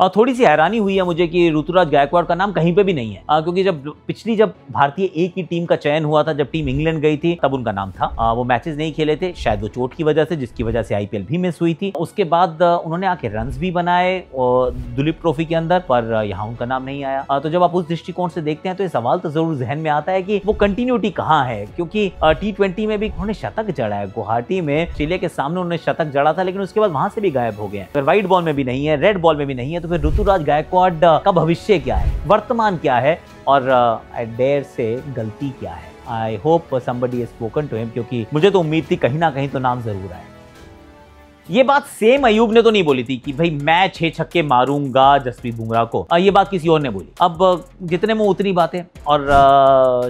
और थोड़ी सी हैरानी हुई है मुझे कि ऋतुराज गायकवाड़ का नाम कहीं पे भी नहीं है, क्योंकि जब भारतीय ए की टीम का चयन हुआ था, जब टीम इंग्लैंड गई थी, तब उनका नाम था। वो मैचेस नहीं खेले थे, शायद वो चोट की वजह से, जिसकी वजह से आईपीएल भी मिस हुई थी। उसके बाद उन्होंने आके रन्स भी बनाए दुलीप ट्रॉफी के अंदर, पर यहाँ उनका नाम नहीं आया। तो जब आप उस दृष्टिकोण से देखते हैं तो ये सवाल तो जरूर जहन में आता है कि वो कंटिन्यूटी कहाँ है, क्योंकि T20 में भी उन्होंने शतक जड़ा है। गुवाहाटी में ऑस्ट्रेलिया के सामने उन्होंने शतक जड़ा था, लेकिन उसके बाद वहां से भी गायब हो गए। फिर व्हाइट बॉल में भी नहीं है, रेड बॉल में भी नहीं है, तो फिर ऋतुराज गायकवाड़ का भविष्य क्या है, वर्तमान क्या है, और आई डेयर से गलती क्या है। I hope somebody has spoken to him, क्योंकि मुझे तो उम्मीद थी कहीं ना कहीं तो नाम जरूर आए। ये बात सेम अयूब ने तो नहीं बोली थी कि भाई मैं 6 छक्के मारूंगा जसप्रीत बुमराह को, ये बात किसी और ने बोली। अब जितने में उतनी बातें, और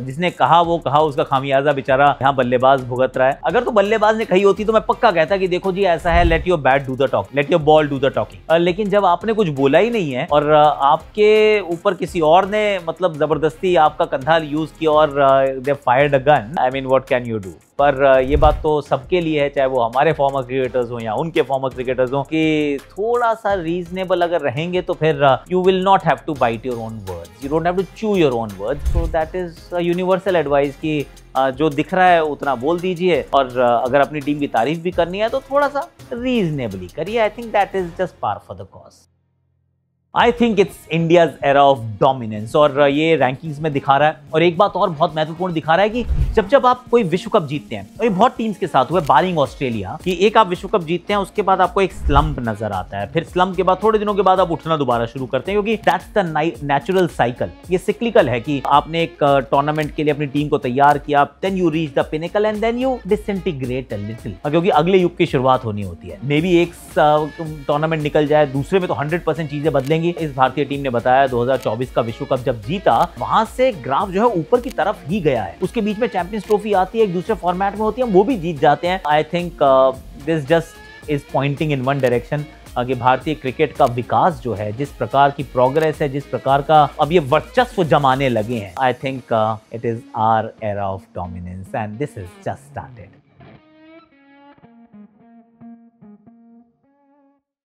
जिसने कहा वो कहा, उसका खामियाजा बेचारा यहाँ बल्लेबाज भुगत रहा है। अगर तो बल्लेबाज ने कही होती तो मैं पक्का कहता कि देखो जी ऐसा है, let your bat do the talk, let your ball do the talking. लेकिन जब आपने कुछ बोला ही नहीं है और आपके ऊपर किसी और ने मतलब जबरदस्ती आपका कंधा यूज किया और they fired a gun, I mean what can you do. पर ये बात तो सबके लिए है, चाहे वो हमारे फॉर्मर क्रिकेटर्स हो या उनके फॉर्मर क्रिकेटर्स हो, कि थोड़ा सा रीजनेबल अगर रहेंगे तो फिर you will not have to bite your own words, you don't have to chew your own words. So that is universal advice कि जो दिख रहा है उतना बोल दीजिए, और अगर अपनी टीम की तारीफ भी करनी है तो थोड़ा सा रीजनेबली करिए। I think that is just par for the cause. I think it's India's era of dominance, और ये रैंकिंग्स में दिखा रहा है। और एक बात और बहुत महत्वपूर्ण दिखा रहा है कि जब आप कोई विश्व कप जीतते हैं, और ये बहुत टीम्स के साथ हुआ है, बारिंग ऑस्ट्रेलिया, कि एक आप विश्व कप जीतते हैं, उसके बाद आपको एक स्लम्प नजर आता है, फिर स्लम्प के बाद थोड़े दिनों के बाद आप उठना दोबारा शुरू करते हैं, क्योंकि दैट्स द नेचुरल साइकिल। ये सिक्लिकल है कि आपने एक टूर्नामेंट के लिए अपनी टीम को तैयार किया, then you reach the pinnacle and then you disintegrate a little, क्योंकि अगले युग की शुरुआत होनी होती है। मे बी एक टूर्नामेंट निकल जाए, दूसरे में तो 100% चीजें बदलेंगी। इस भारतीय टीम ने बताया 2024 का विश्व कप जब जीता, वहां से ग्राफ जो है ऊपर की तरफ ही गया है। उसके बीच में चैंपियंस ट्रॉफी आती है, एक दूसरे फॉर्मेट में होती है, वो भी जीत जाते हैं। I think this just is pointing in one direction, कि भारतीय क्रिकेट का विकास जो है, जिस प्रकार की प्रोग्रेस है, जिस प्रकार का अब ये वर्चस्व जमाने लगे हैं, I think it is our era of dominance and this is just started.